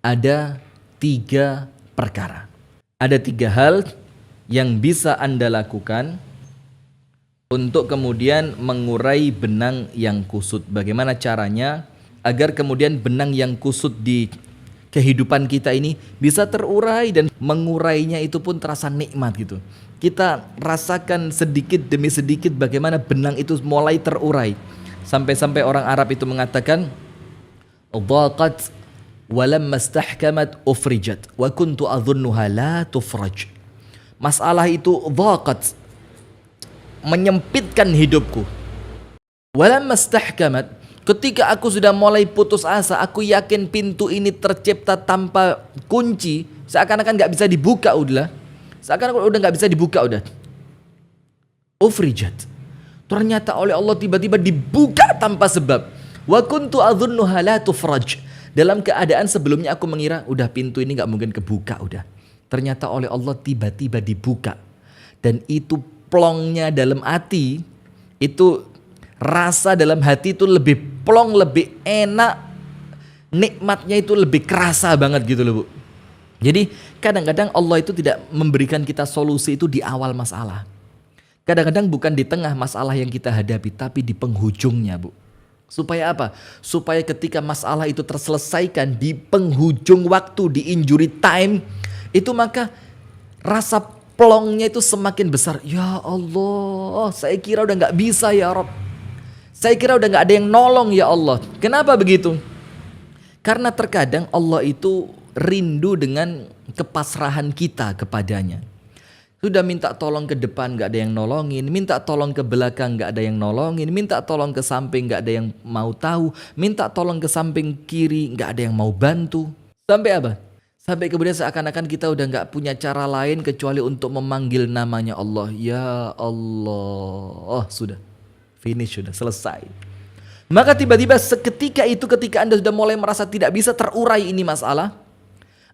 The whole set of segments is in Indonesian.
ada 3 perkara. Ada 3 hal yang bisa Anda lakukan untuk kemudian mengurai benang yang kusut. Bagaimana caranya agar kemudian benang yang kusut di kehidupan kita ini bisa terurai, dan mengurainya itu pun terasa nikmat gitu. Kita rasakan sedikit demi sedikit bagaimana benang itu mulai terurai. Sampai-sampai orang Arab itu mengatakan, "Dhaqat wa lamma istahkamat ufrijat wa kuntu adhunnuha la tufraj." Masalah itu dhaqat, menyempitkan hidupku. Wa lamma istahkamat, ketika aku sudah mulai putus asa, aku yakin pintu ini tercipta tanpa kunci, seakan-akan gak bisa dibuka udah. Seakan-akan udah gak bisa dibuka udah. Ufrijat, ternyata oleh Allah tiba-tiba dibuka tanpa sebab. Wa kuntu adhunnuha la tufraj, dalam keadaan sebelumnya aku mengira udah pintu ini gak mungkin kebuka udah. Ternyata oleh Allah tiba-tiba dibuka. Dan itu plongnya dalam hati, itu rasa dalam hati itu lebih plong, lebih enak, nikmatnya itu lebih kerasa banget gitu loh Bu. Jadi kadang-kadang Allah itu tidak memberikan kita solusi itu di awal masalah. Kadang-kadang bukan di tengah masalah yang kita hadapi, tapi di penghujungnya Bu. Supaya apa? Supaya ketika masalah itu terselesaikan di penghujung waktu, di injury time, itu maka rasa plongnya itu semakin besar. Ya Allah, saya kira udah gak bisa ya Rob. Saya kira udah gak ada yang nolong ya Allah. Kenapa begitu? Karena terkadang Allah itu rindu dengan kepasrahan kita kepadanya. Sudah minta tolong ke depan gak ada yang nolongin, minta tolong ke belakang gak ada yang nolongin, minta tolong ke samping gak ada yang mau tahu, minta tolong ke samping kiri gak ada yang mau bantu. Sampai apa? Sampai kemudian seakan-akan kita udah gak punya cara lain kecuali untuk memanggil namanya Allah. Ya Allah, sudah finish, sudah selesai. Maka tiba-tiba seketika itu, ketika Anda sudah mulai merasa tidak bisa terurai ini masalah,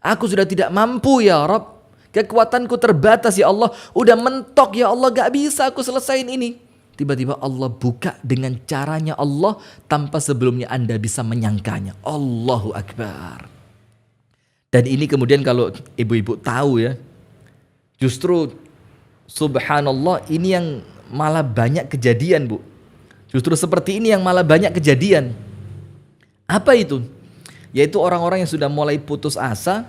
aku sudah tidak mampu ya Rabb, kekuatanku terbatas ya Allah, udah mentok ya Allah, gak bisa aku selesain ini. Tiba-tiba Allah buka dengan caranya Allah tanpa sebelumnya Anda bisa menyangkanya. Allahu Akbar. Dan ini kemudian kalau ibu-ibu tahu ya, justru subhanallah ini yang malah banyak kejadian Bu. Justru seperti ini yang malah banyak kejadian. Apa itu? Yaitu orang-orang yang sudah mulai putus asa,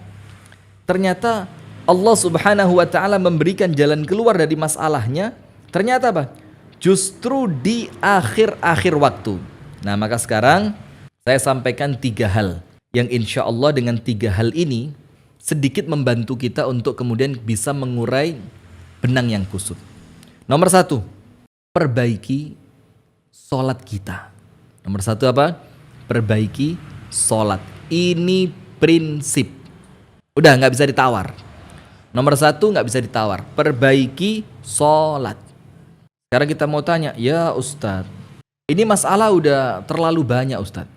ternyata Allah subhanahu wa ta'ala memberikan jalan keluar dari masalahnya. Ternyata apa? Justru di akhir-akhir waktu. Nah maka sekarang saya sampaikan 3 hal yang insya Allah dengan 3 hal ini sedikit membantu kita untuk kemudian bisa mengurai benang yang kusut. Nomor 1, perbaiki sholat kita. Nomor 1 apa? Perbaiki sholat. Ini prinsip. Udah gak bisa ditawar. Nomor 1 gak bisa ditawar. Perbaiki sholat. Sekarang kita mau tanya, ya Ustadz, ini masalah udah terlalu banyak Ustadz.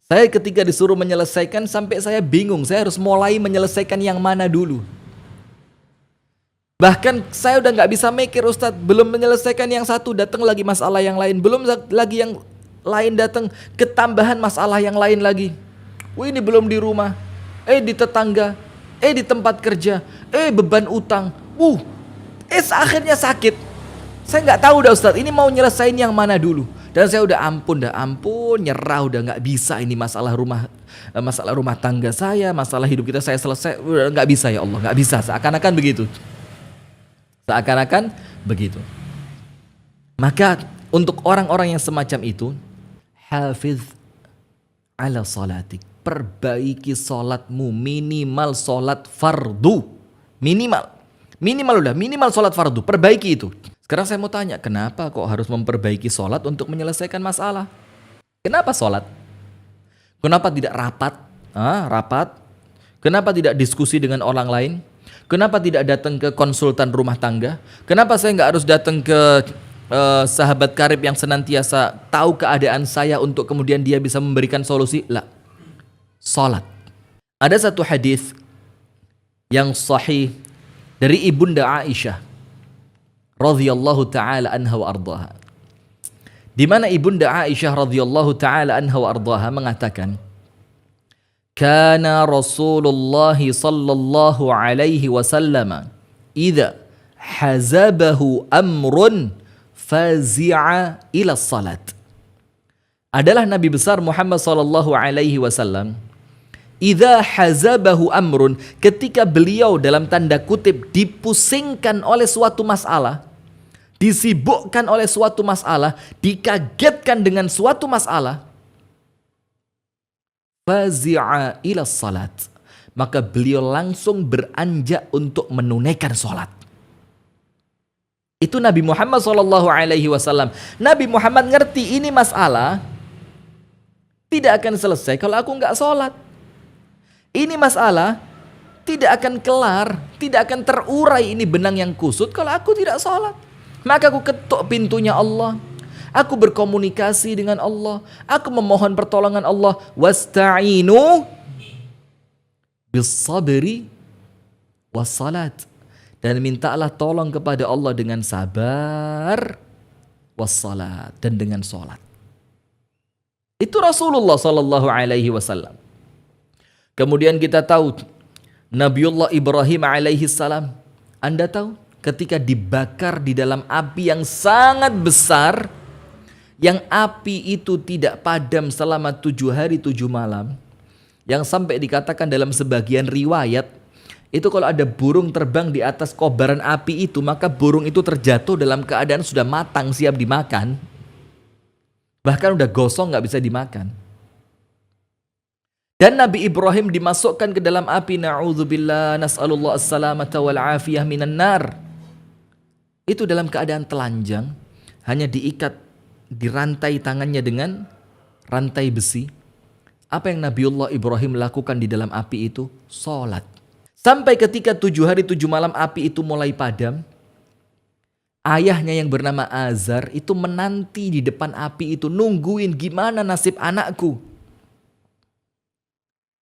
Saya ketika disuruh menyelesaikan sampai saya bingung, saya harus mulai menyelesaikan yang mana dulu. Bahkan saya udah gak bisa mikir Ustadz, belum menyelesaikan yang satu, datang lagi masalah yang lain. Belum lagi yang lain datang, ketambahan masalah yang lain lagi. Ini belum di rumah, di tetangga, di tempat kerja, beban utang. Akhirnya sakit. Saya gak tahu dah Ustadz, ini mau nyelesain yang mana dulu. Dan saya udah ampun, nyerah, udah gak bisa ini masalah rumah tangga saya, masalah hidup kita saya selesai, udah gak bisa ya Allah, gak bisa, seakan-akan begitu. Maka untuk orang-orang yang semacam itu, hafiz ala salatik, perbaiki salatmu, minimal salat fardu, minimal salat fardu, perbaiki itu. Sekarang saya mau tanya, kenapa kok harus memperbaiki salat untuk menyelesaikan masalah? Kenapa salat? Kenapa tidak rapat? Kenapa tidak diskusi dengan orang lain? Kenapa tidak datang ke konsultan rumah tangga? Kenapa saya nggak harus datang ke sahabat karib yang senantiasa tahu keadaan saya untuk kemudian dia bisa memberikan solusi? Lah, salat. Ada satu hadis yang sahih dari Ibunda Aisyah radhiyallahu taala anha wa ardhaha, di mana Ibunda Aisyah radhiyallahu taala anha wa ardhaha mengatakan, Kana Rasulullah sallallahu alaihi wasallam idza hazabahu amrun fazi'a ila salat. Adalah Nabi besar Muhammad sallallahu alaihi wasallam, idza hazabahu amrun, ketika beliau dalam tanda kutip dipusingkan oleh suatu masalah, disibukkan oleh suatu masalah, dikagetkan dengan suatu masalah, fazi'a ila salat, maka beliau langsung beranjak untuk menunaikan salat. Itu Nabi Muhammad sallallahu alaihi wasallam. Nabi Muhammad ngerti ini masalah tidak akan selesai kalau aku nggak sholat. Ini masalah tidak akan kelar, tidak akan terurai ini benang yang kusut kalau aku tidak sholat. Maka aku ketuk pintunya Allah, aku berkomunikasi dengan Allah, aku memohon pertolongan Allah. Wasta'inu bis-sabri was-salat, dan mintalah tolong kepada Allah dengan sabar, was-salat, dan dengan sholat. Itu Rasulullah sallallahu alaihi wasallam. Kemudian kita tahu Nabiullah Ibrahim alaihi salam. Anda tahu ketika dibakar di dalam api yang sangat besar, yang api itu tidak padam selama 7 hari 7 malam, yang sampai dikatakan dalam sebagian riwayat itu kalau ada burung terbang di atas kobaran api itu, maka burung itu terjatuh dalam keadaan sudah matang siap dimakan. Bahkan udah gosong gak bisa dimakan. Dan Nabi Ibrahim dimasukkan ke dalam api. Na'udzubillah, nas'alullah as-salamata wal afiyah minan nar. Itu dalam keadaan telanjang, hanya diikat, dirantai tangannya dengan rantai besi. Apa yang Nabiullah Ibrahim lakukan di dalam api itu? Sholat. Sampai ketika 7 hari 7 malam api itu mulai padam, ayahnya yang bernama Azar itu menanti di depan api itu, nungguin gimana nasib anakku.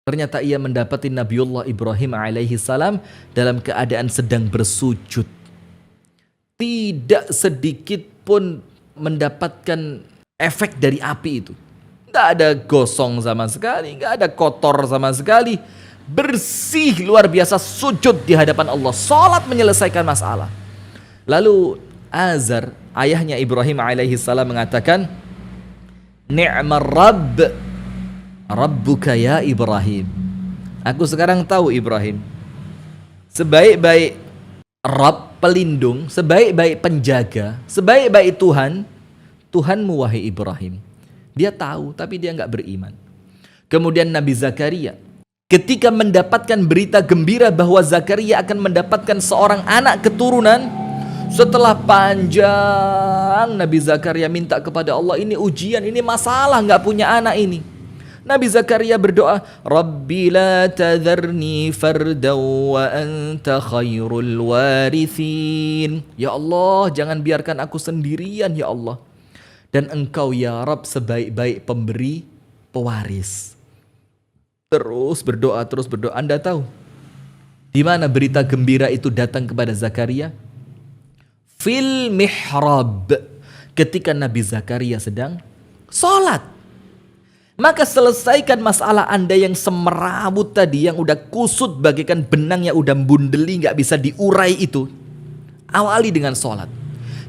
Ternyata ia mendapati Nabiullah Ibrahim alaihi salam dalam keadaan sedang bersujud. Tidak sedikit pun mendapatkan efek dari api itu. Tidak ada gosong sama sekali, tidak ada kotor sama sekali. Bersih luar biasa, sujud di hadapan Allah. Salat menyelesaikan masalah. Lalu Azar, ayahnya Ibrahim alaihi salam mengatakan, Ni'mar Rabb, Rabbuka ya Ibrahim. Aku sekarang tahu Ibrahim, sebaik-baik Rabb, pelindung, sebaik-baik penjaga, sebaik-baik Tuhan, Tuhanmu wahai Ibrahim. Dia tahu tapi dia nggak beriman. Kemudian Nabi Zakaria, ketika mendapatkan berita gembira bahwa Zakaria akan mendapatkan seorang anak keturunan, setelah panjang Nabi Zakaria minta kepada Allah, ini ujian, ini masalah, nggak punya anak ini. Nabi Zakaria berdoa, Rabbi la tadharni fardaw wa anta khairul warithin. Ya Allah, jangan biarkan aku sendirian ya Allah. Dan engkau ya Rabb sebaik-baik pemberi pewaris. Terus berdoa. Anda tahu di mana berita gembira itu datang kepada Zakaria? Fil mihrab, ketika Nabi Zakaria sedang sholat. Maka selesaikan masalah Anda yang semerawut tadi, yang udah kusut bagaikan benang yang udah bundeli gak bisa diurai itu. Awali dengan sholat.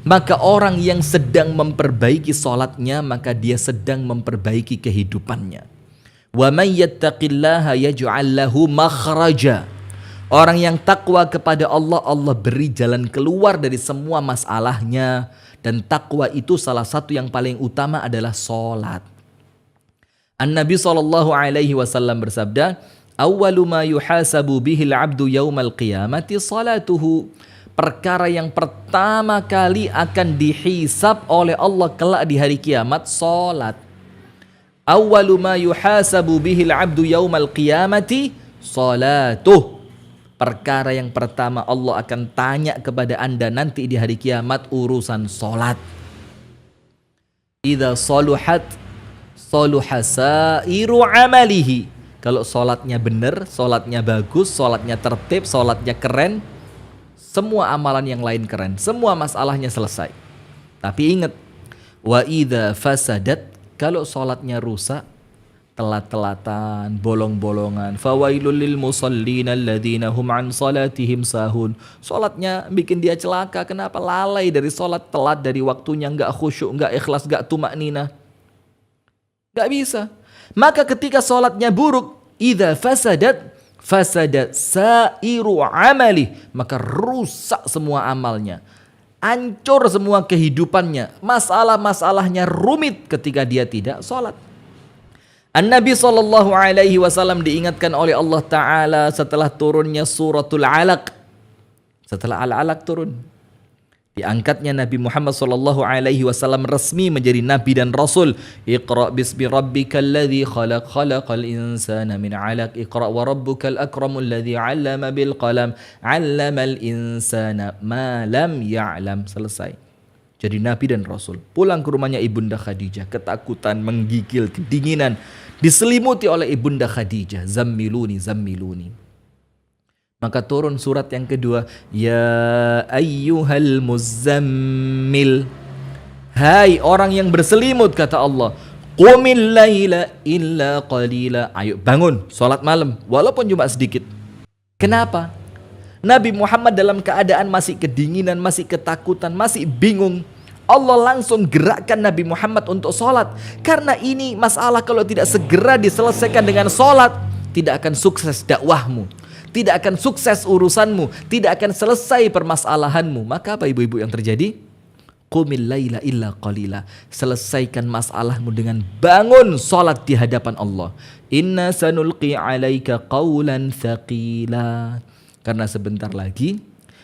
Maka orang yang sedang memperbaiki sholatnya, maka dia sedang memperbaiki kehidupannya. Wa man yattaqillaha yaj'al lahu makhraja. Orang yang takwa kepada Allah, Allah beri jalan keluar dari semua masalahnya. Dan takwa itu salah satu yang paling utama adalah sholat. An-Nabi SAW bersabda, Awwalu ma yuhasabu bihil abdu yawmal qiyamati salatuhu. Perkara yang pertama kali akan dihisab oleh Allah kelak di hari kiamat, sholat. Awwalu ma yuhasabu bihil abdu yawmal qiyamati salatuh. Perkara yang pertama Allah akan tanya kepada Anda nanti di hari kiamat, urusan sholat. Idza saluhat saluha sairu amalihi. Kalau sholatnya benar, sholatnya bagus, sholatnya tertib, sholatnya keren, semua amalan yang lain keren, semua masalahnya selesai. Tapi ingat, wa idza fasadat, kalau sholatnya rusak, telat-telatan, bolong-bolongan. Fawailul lil musallin alladzina hum an salatihim sahun. Salatnya bikin dia celaka. Kenapa? Lalai dari salat, telat dari waktunya, enggak khusyuk, enggak ikhlas, enggak tumaknina. Enggak bisa. Maka ketika salatnya buruk, idza fasadat sairu amali, maka rusak semua amalnya. Hancur semua kehidupannya. Masalah-masalahnya rumit ketika dia tidak salat. An-Nabi SAW diingatkan oleh Allah Ta'ala setelah turunnya suratul Alaq. Setelah Al-Alaq turun, diangkatnya Nabi Muhammad SAW resmi menjadi Nabi dan Rasul. Iqra bismi rabbikal ladzi khalaq, khalaqal insana min 'alaq. Iqra wa rabbukal akramul ladzi 'allama bil qalam, 'allamal insana ma lam ya'lam. Selesai. Jadi Nabi dan Rasul. Pulang ke rumahnya Ibunda Khadijah, ketakutan, menggigil, kedinginan, diselimuti oleh Ibunda Khadijah. Zammiluni, zammiluni. Maka turun surat yang kedua, ya ayyuhal muzammil. Hai orang yang berselimut, kata Allah. Qumil laila illa qalila. Ayo bangun, salat malam, walaupun cuma sedikit. Kenapa? Nabi Muhammad dalam keadaan masih kedinginan, masih ketakutan, masih bingung. Allah langsung gerakkan Nabi Muhammad untuk sholat. Karena ini masalah kalau tidak segera diselesaikan dengan sholat, tidak akan sukses dakwahmu, tidak akan sukses urusanmu, tidak akan selesai permasalahanmu. Maka apa ibu-ibu yang terjadi? Qumil laila illa qalila. Selesaikan masalahmu dengan bangun sholat di hadapan Allah. Inna sanulqi alaika qawlan thaqila. Karena sebentar lagi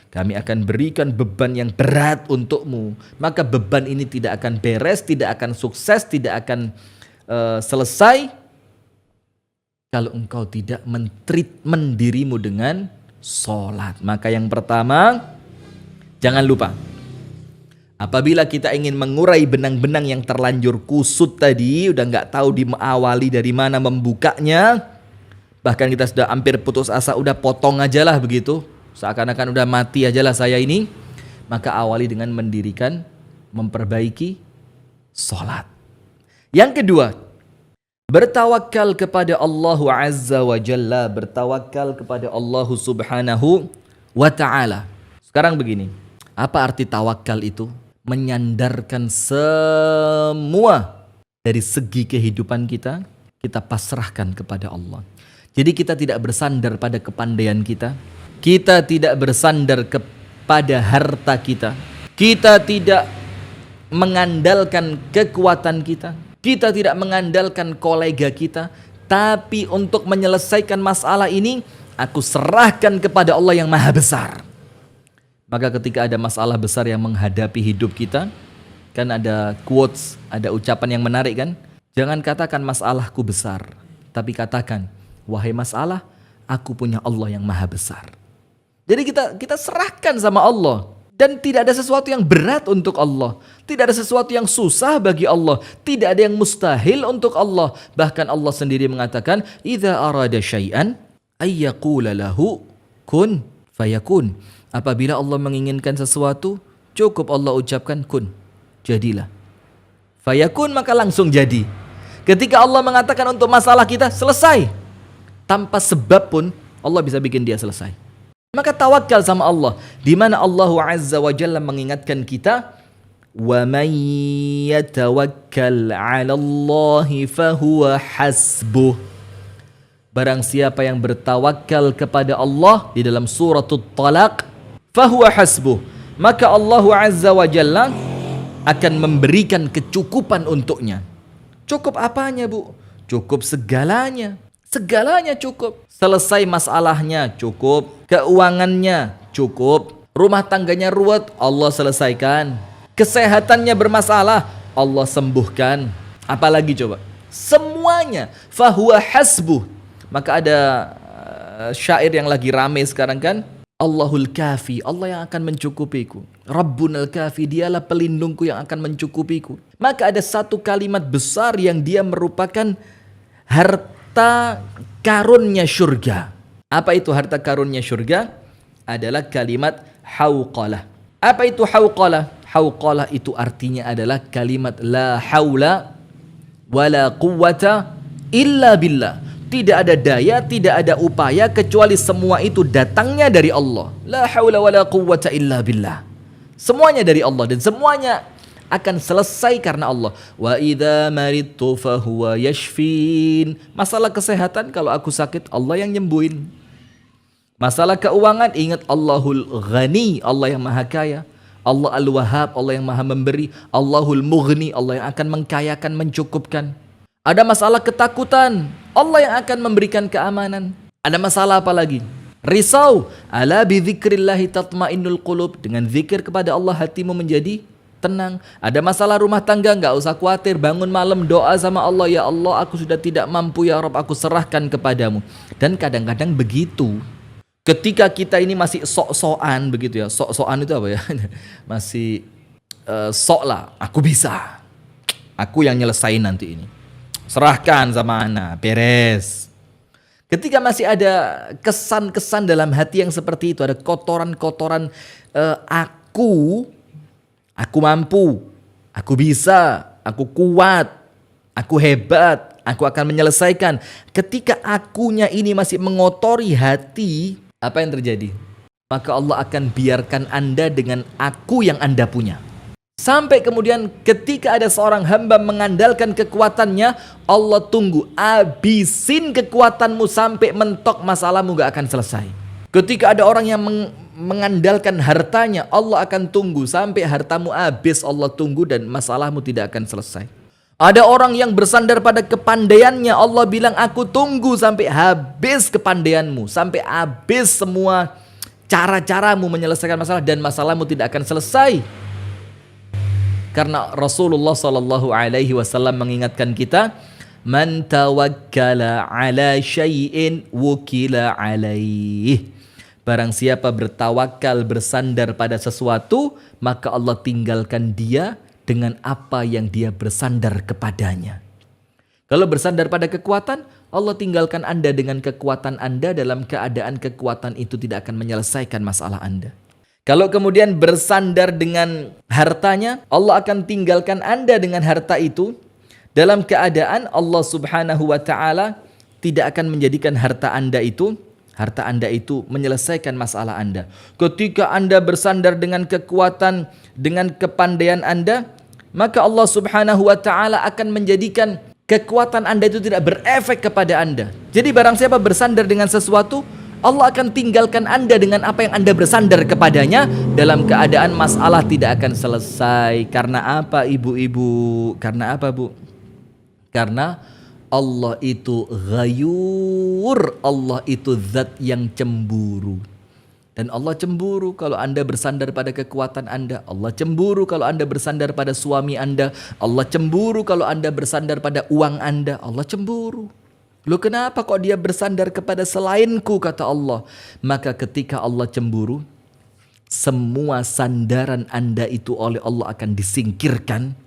kami akan berikan beban yang berat untukmu. Maka beban ini tidak akan beres, tidak akan sukses, tidak akan selesai kalau engkau tidak mentreatment dirimu dengan sholat. Maka yang pertama, jangan lupa, apabila kita ingin mengurai benang-benang yang terlanjur kusut tadi, udah nggak tahu diawali dari mana membukanya, bahkan kita sudah hampir putus asa, udah potong aja lah begitu, seakan-akan udah mati aja lah saya ini. Maka awali dengan mendirikan, memperbaiki sholat. Yang kedua, bertawakal kepada Allah Azza wa Jalla, bertawakal kepada Allah Subhanahu wa Ta'ala. Sekarang begini, apa arti tawakal itu? Menyandarkan semua dari segi kehidupan kita, kita pasrahkan kepada Allah. Jadi kita tidak bersandar pada kepandaian kita. Kita tidak bersandar kepada harta kita. Kita tidak mengandalkan kekuatan kita. Kita tidak mengandalkan kolega kita. Tapi untuk menyelesaikan masalah ini, aku serahkan kepada Allah yang maha besar. Maka ketika ada masalah besar yang menghadapi hidup kita, kan ada quotes, ada ucapan yang menarik kan? Jangan katakan masalahku besar, tapi katakan, wahai masalah, aku punya Allah yang maha besar. Jadi kita serahkan sama Allah. Dan tidak ada sesuatu yang berat untuk Allah. Tidak ada sesuatu yang susah bagi Allah. Tidak ada yang mustahil untuk Allah. Bahkan Allah sendiri mengatakan, idza arada syai'an ayyaqula lahu kun fayakun. Apabila Allah menginginkan sesuatu, cukup Allah ucapkan kun, jadilah. Fayakun, maka langsung jadi. Ketika Allah mengatakan untuk masalah kita, selesai. Tanpa sebab pun Allah bisa bikin dia selesai. Maka tawakal sama Allah, di mana Allah Azza wa Jalla mengingatkan kita, wa may yatawakkal 'ala Allahi fahuwa hasbuh. Barang siapa yang bertawakal kepada Allah di dalam suratul Talaq, fahuwa hasbuh, maka Allah Azza wa Jalla akan memberikan kecukupan untuknya. Cukup apanya, Bu? Cukup segalanya. Segalanya cukup. Selesai masalahnya cukup. Keuangannya cukup. Rumah tangganya ruwet, Allah selesaikan. Kesehatannya bermasalah, Allah sembuhkan. Apalagi coba? Semuanya. Fahuwa hasbuh. Maka ada syair yang lagi rame sekarang kan? Allahul kafi, Allah yang akan mencukupiku. Rabbunal kafi, dialah pelindungku yang akan mencukupiku. Maka ada satu kalimat besar yang dia merupakan harta karunnya syurga. Apa itu harta karunnya syurga? Adalah kalimat hauqalah. Apa itu hauqalah? Hauqalah itu artinya adalah kalimat la haula wala quwwata illa billah. Tidak ada daya, tidak ada upaya kecuali semua itu datangnya dari Allah. La haula wala quwwata illa billah. Semuanya dari Allah dan semuanya akan selesai karena Allah. Wa idza maridtu fahuwa yashfin. Masalah kesehatan kalau aku sakit Allah yang nyembuhin. Masalah keuangan ingat Allahul Ghani, Allah yang Maha Kaya. Allah Al-Wahhab, Allah yang Maha Memberi. Allahul Mughni, Allah yang akan mengkayakan, mencukupkan. Ada masalah ketakutan, Allah yang akan memberikan keamanan. Ada masalah apa lagi? Risau, ala bidzikrillahi tatmainnul qulub. Dengan zikir kepada Allah hatimu menjadi tenang. Ada masalah rumah tangga, enggak usah khawatir, bangun malam doa sama Allah, ya Allah aku sudah tidak mampu ya Rabb, aku serahkan kepadamu. Dan kadang-kadang begitu. Ketika kita ini masih sok-sokan begitu ya. Sok-sokan itu apa ya? Masih sok lah, aku bisa. Aku yang nyelesain nanti ini. Serahkan sama anak, beres. Ketika masih ada kesan-kesan dalam hati yang seperti itu, ada kotoran-kotoran aku mampu, aku bisa, aku kuat, aku hebat, aku akan menyelesaikan. Ketika akunya ini masih mengotori hati, apa yang terjadi? Maka Allah akan biarkan Anda dengan aku yang Anda punya. Sampai kemudian ketika ada seorang hamba mengandalkan kekuatannya, Allah tunggu, abisin kekuatanmu sampai mentok, masalahmu gak akan selesai. Ketika ada orang yang mengandalkan hartanya, Allah akan tunggu sampai hartamu habis, Allah tunggu dan masalahmu tidak akan selesai. Ada orang yang bersandar pada kepandaiannya, Allah bilang aku tunggu sampai habis kepandaianmu, sampai habis semua cara-caramu menyelesaikan masalah dan masalahmu tidak akan selesai. Karena Rasulullah SAW mengingatkan kita, man tawakkala ala syai'in wukila alaih. Barang siapa bertawakal, bersandar pada sesuatu, maka Allah tinggalkan dia dengan apa yang dia bersandar kepadanya. Kalau bersandar pada kekuatan, Allah tinggalkan Anda dengan kekuatan Anda dalam keadaan kekuatan itu tidak akan menyelesaikan masalah Anda. Kalau kemudian bersandar dengan hartanya, Allah akan tinggalkan Anda dengan harta itu dalam keadaan Allah Subhanahu wa taala tidak akan menjadikan harta Anda itu menyelesaikan masalah Anda. Ketika Anda bersandar dengan kekuatan, dengan kepandaian Anda, maka Allah Subhanahu wa taala akan menjadikan kekuatan Anda itu tidak berefek kepada Anda. Jadi barang siapa bersandar dengan sesuatu, Allah akan tinggalkan Anda dengan apa yang Anda bersandar kepadanya dalam keadaan masalah tidak akan selesai. Karena apa ibu-ibu? Karena apa bu? Karena Allah itu ghayur, Allah itu zat yang cemburu. Dan Allah cemburu kalau Anda bersandar pada kekuatan Anda. Allah cemburu kalau Anda bersandar pada suami Anda. Allah cemburu kalau Anda bersandar pada uang Anda. Allah cemburu. Loh kenapa kok dia bersandar kepada selainku, kata Allah. Maka ketika Allah cemburu, semua sandaran Anda itu oleh Allah akan disingkirkan.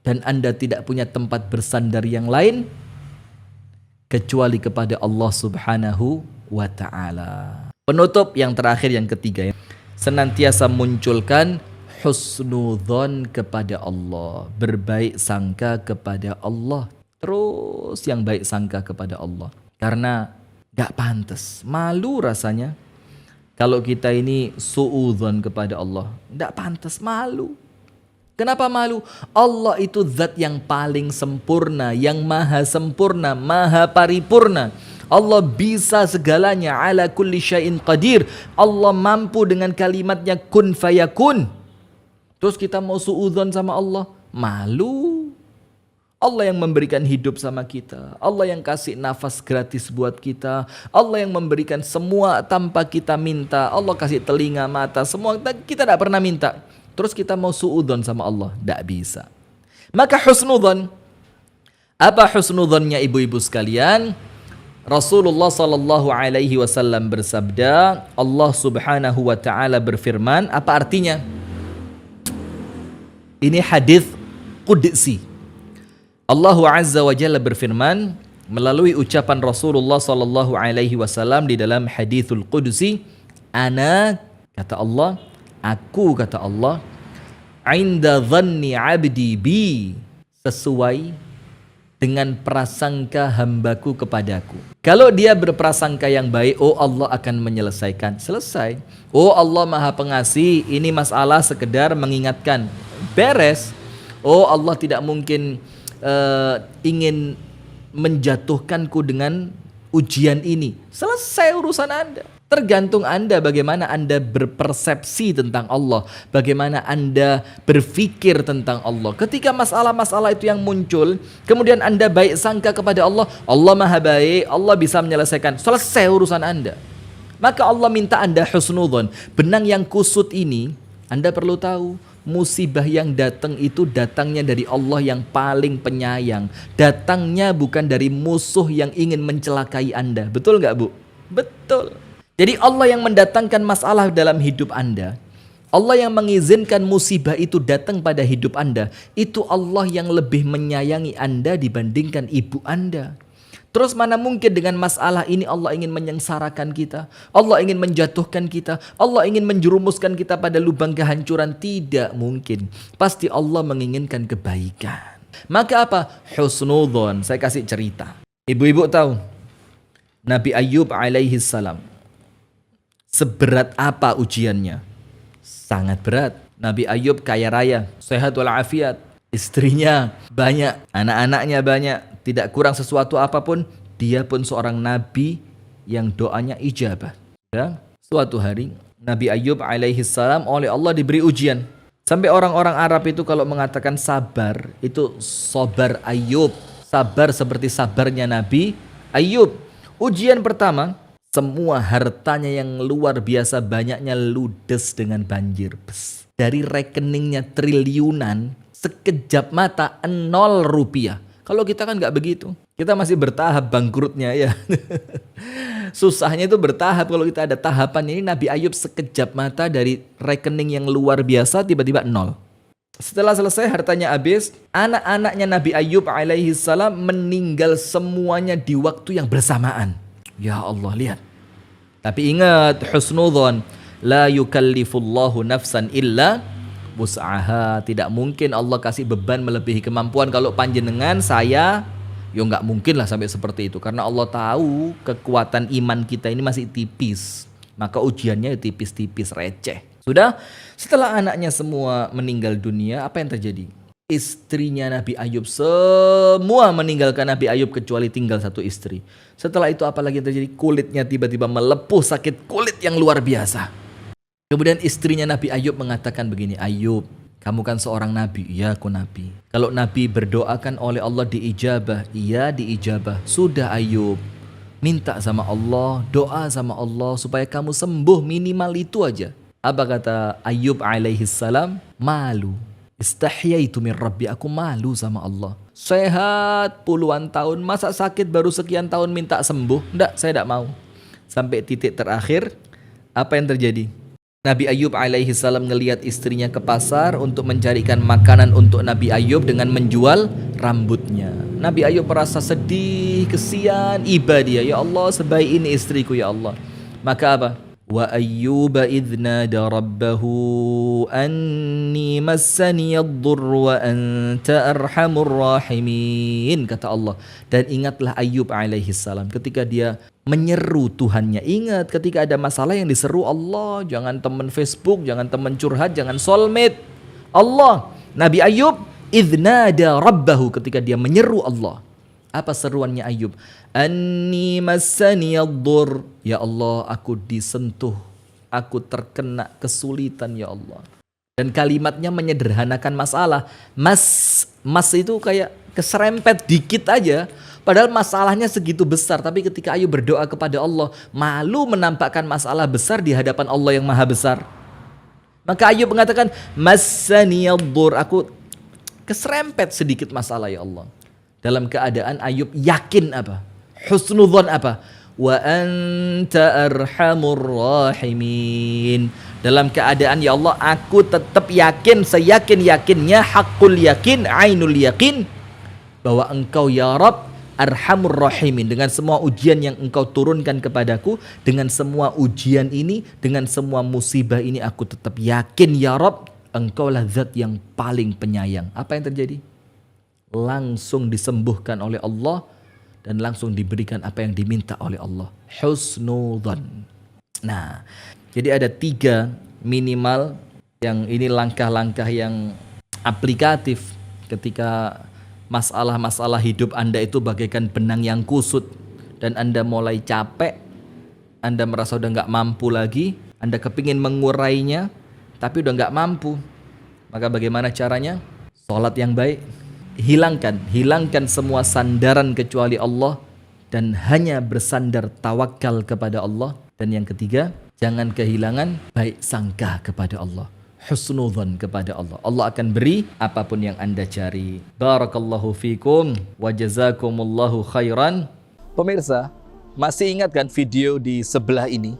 Dan Anda tidak punya tempat bersandar yang lain kecuali kepada Allah Subhanahu wa ta'ala. Penutup yang terakhir, yang ketiga ya. Senantiasa munculkan husnudzon kepada Allah. Berbaik sangka kepada Allah. Terus yang baik sangka kepada Allah. Karena gak pantas, malu rasanya kalau kita ini suudzon kepada Allah. Gak pantas, malu. Kenapa malu? Allah itu zat yang paling sempurna, yang maha sempurna, maha paripurna. Allah bisa segalanya, ala kulli syai'in qadir. Allah mampu dengan kalimatnya kun fayakun. Terus kita mau suudzon sama Allah, malu. Allah yang memberikan hidup sama kita. Allah yang kasih nafas gratis buat kita. Allah yang memberikan semua tanpa kita minta. Allah kasih telinga, mata, semua kita tidak pernah minta. Terus kita mau suudzon sama Allah, tidak bisa. Maka husnudzon. Apa husnudzonnya ibu-ibu sekalian? Rasulullah SAW bersabda, Allah Subhanahu wa taala berfirman, apa artinya? Ini hadis qudsi. Allah Azza wa Jalla berfirman melalui ucapan Rasulullah SAW di dalam hadithul qudsi, ana, kata Allah, aku, kata Allah, inda dhanni abdi bi, sesuai dengan prasangka hambaku kepadaku. Kalau dia berprasangka yang baik, oh Allah akan menyelesaikan. Selesai. Oh Allah Maha Pengasih, ini masalah sekedar mengingatkan. Beres. Oh Allah tidak mungkin ingin menjatuhkanku dengan ujian ini. Selesai urusan Anda. Tergantung Anda bagaimana Anda berpersepsi tentang Allah, bagaimana Anda berpikir tentang Allah. Ketika masalah-masalah itu yang muncul, kemudian Anda baik sangka kepada Allah, Allah Maha Baik, Allah bisa menyelesaikan. Selesai urusan Anda. Maka Allah minta Anda husnudzon. Benang yang kusut ini, Anda perlu tahu, musibah yang datang itu datangnya dari Allah yang paling penyayang. Datangnya bukan dari musuh yang ingin mencelakai Anda. Betul nggak, Bu? Betul. Jadi Allah yang mendatangkan masalah dalam hidup Anda, Allah yang mengizinkan musibah itu datang pada hidup Anda, itu Allah yang lebih menyayangi Anda dibandingkan ibu Anda. Terus mana mungkin dengan masalah ini Allah ingin menyengsarakan kita, Allah ingin menjatuhkan kita, Allah ingin menjerumuskan kita pada lubang kehancuran? Tidak mungkin. Pasti Allah menginginkan kebaikan. Maka apa? Husnudzon. Saya kasih cerita. Ibu-ibu tahu Nabi Ayub alaihi salam, seberat apa ujiannya? Sangat berat. Nabi Ayub kaya raya, sehat walafiat, istrinya banyak, anak-anaknya banyak, tidak kurang sesuatu apapun. Dia pun seorang nabi yang doanya ijabah. Ya, suatu hari Nabi Ayub alaihi salam oleh Allah diberi ujian. Sampai orang-orang Arab itu kalau mengatakan sabar, itu sabar Ayub, sabar seperti sabarnya Nabi Ayub. Ujian pertama, semua hartanya yang luar biasa banyaknya ludes dengan banjir. Dari rekeningnya triliunan, sekejap mata 0 rupiah. Kalau kita kan nggak begitu. Kita masih bertahap bangkrutnya ya. Susahnya itu bertahap. Kalau kita ada tahapan ini, Nabi Ayub sekejap mata dari rekening yang luar biasa tiba-tiba 0. Setelah selesai hartanya habis, anak-anaknya Nabi Ayub alaihi salam meninggal semuanya di waktu yang bersamaan. Ya Allah, lihat. Tapi ingat, husnudzon, la yukallifullahu nafsan illa wus'aha. Tidak mungkin Allah kasih beban melebihi kemampuan. Kalau panjenengan, saya, ya nggak mungkin lah sampai seperti itu. Karena Allah tahu kekuatan iman kita ini masih tipis. Maka ujiannya tipis-tipis, receh. Sudah, setelah anaknya semua meninggal dunia, apa yang terjadi? Istrinya Nabi Ayub semua meninggalkan Nabi Ayub kecuali tinggal satu istri. Setelah itu apalagi yang terjadi? Kulitnya tiba-tiba melepuh, sakit kulit yang luar biasa. Kemudian istrinya Nabi Ayub mengatakan begini, Ayub, kamu kan seorang nabi. Iya, aku nabi. Kalau nabi berdoakan oleh Allah diijabah, iya diijabah. Sudah Ayub, minta sama Allah, doa sama Allah supaya kamu sembuh, minimal itu aja. Apa kata Ayub alaihi salam? Malu. Istahyaitu min Rabbi, aku malu sama Allah. Sehat puluhan tahun, masa sakit baru sekian tahun minta sembuh? Enggak, saya tidak mau. Sampai titik terakhir, apa yang terjadi? Nabi Ayub alaihi salam ngelihat istrinya ke pasar untuk mencarikan makanan untuk Nabi Ayub dengan menjual rambutnya. Nabi Ayub merasa sedih, kesian, iba dia. Ya Allah, sebaik ini istriku ya Allah. Maka apa? Wa ayyuba idh nada rabbahu anni massani ad-dhurru wa anta arhamur rahimin, kata Allah. Dan ingatlah Ayub alaihi salam ketika dia menyeru Tuhannya. Ingat ketika ada masalah yang diseru Allah, jangan teman Facebook, jangan teman curhat, jangan soulmate. Allah. Nabi Ayub idh nada rabbahu, ketika dia menyeru Allah. Apa seruannya Ayub? Anni massani ad-dhurr. Ya Allah, aku disentuh, aku terkena kesulitan ya Allah. Dan kalimatnya menyederhanakan masalah. Mas itu kayak keserempet dikit aja. Padahal masalahnya segitu besar. Tapi ketika Ayub berdoa kepada Allah, malu menampakkan masalah besar di hadapan Allah yang maha besar. Maka Ayub mengatakan, massani ad-dhurr, aku keserempet sedikit masalah ya Allah. Dalam keadaan Ayub yakin apa? Husnudzon apa? Wa anta arhamur rahimin. Dalam keadaan ya Allah, aku tetap yakin, seyakin-yakinnya, hakul yakin, ainul yakin, bahwa engkau ya Rabb arhamur rahimin. Dengan semua ujian yang engkau turunkan kepadaku, dengan semua ujian ini, dengan semua musibah ini, aku tetap yakin ya Rabb, engkaulah zat yang paling penyayang. Apa yang terjadi? langsung disembuhkan oleh Allah dan langsung diberikan apa yang diminta oleh Allah. Husnudzan. Nah, jadi ada 3 minimal yang ini langkah-langkah yang aplikatif ketika masalah-masalah hidup Anda itu bagaikan benang yang kusut dan Anda mulai capek, Anda merasa udah nggak mampu lagi, Anda kepingin mengurainya tapi udah nggak mampu. Maka bagaimana caranya? Sholat yang baik, hilangkan semua sandaran kecuali Allah dan hanya bersandar tawakal kepada Allah. Dan yang ketiga, jangan kehilangan baik sangka kepada Allah, husnudzan kepada Allah. Allah akan beri apapun yang Anda cari. Barakallahu fikum wa jazakumullahu khairan. Pemirsa, masih ingat kan video di sebelah ini?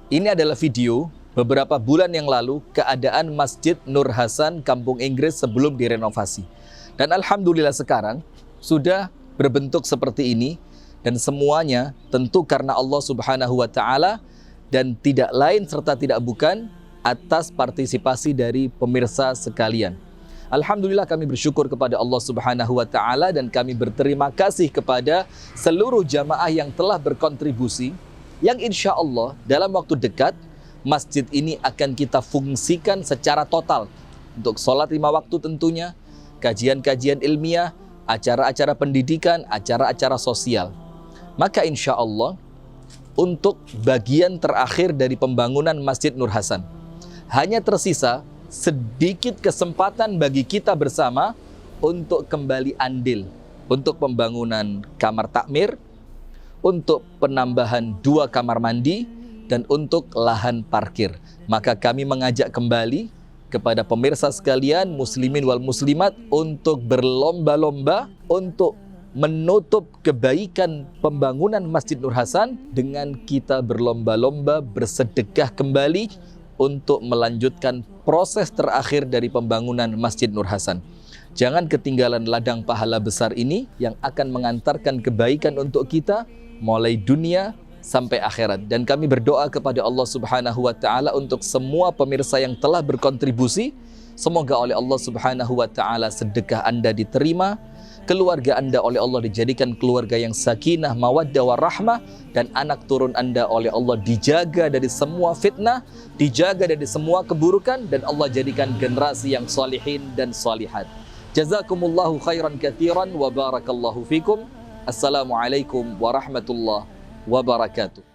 Ini adalah video beberapa bulan yang lalu keadaan Masjid Nur Hasan Kampung Inggris sebelum direnovasi. Dan alhamdulillah sekarang sudah berbentuk seperti ini. Dan semuanya tentu karena Allah Subhanahu wa Ta'ala dan tidak lain serta tidak bukan atas partisipasi dari pemirsa sekalian. Alhamdulillah kami bersyukur kepada Allah Subhanahu wa Ta'ala dan kami berterima kasih kepada seluruh jamaah yang telah berkontribusi, yang insya Allah dalam waktu dekat masjid ini akan kita fungsikan secara total untuk sholat 5 waktu tentunya, kajian-kajian ilmiah, acara-acara pendidikan, acara-acara sosial. Maka insya Allah untuk bagian terakhir dari pembangunan Masjid Nur Hasan hanya tersisa sedikit kesempatan bagi kita bersama untuk kembali andil untuk pembangunan kamar takmir, untuk penambahan 2 kamar mandi, dan untuk lahan parkir. Maka kami mengajak kembali kepada pemirsa sekalian, muslimin wal muslimat, untuk berlomba-lomba untuk menutup kebaikan pembangunan Masjid Nur Hasan dengan kita berlomba-lomba bersedekah kembali untuk melanjutkan proses terakhir dari pembangunan Masjid Nur Hasan. Jangan ketinggalan ladang pahala besar ini yang akan mengantarkan kebaikan untuk kita mulai dunia sampai akhirat. Dan kami berdoa kepada Allah Subhanahu wa Ta'ala untuk semua pemirsa yang telah berkontribusi. Semoga oleh Allah Subhanahu wa Ta'ala sedekah Anda diterima, keluarga Anda oleh Allah dijadikan keluarga yang sakinah, mawaddah, warahmah, dan anak turun Anda oleh Allah dijaga dari semua fitnah, dijaga dari semua keburukan, dan Allah jadikan generasi yang salihin dan salihat. Jazakumullahu khairan katsiran wa barakallahu fikum. Assalamualaikum warahmatullahi wabarakatuh.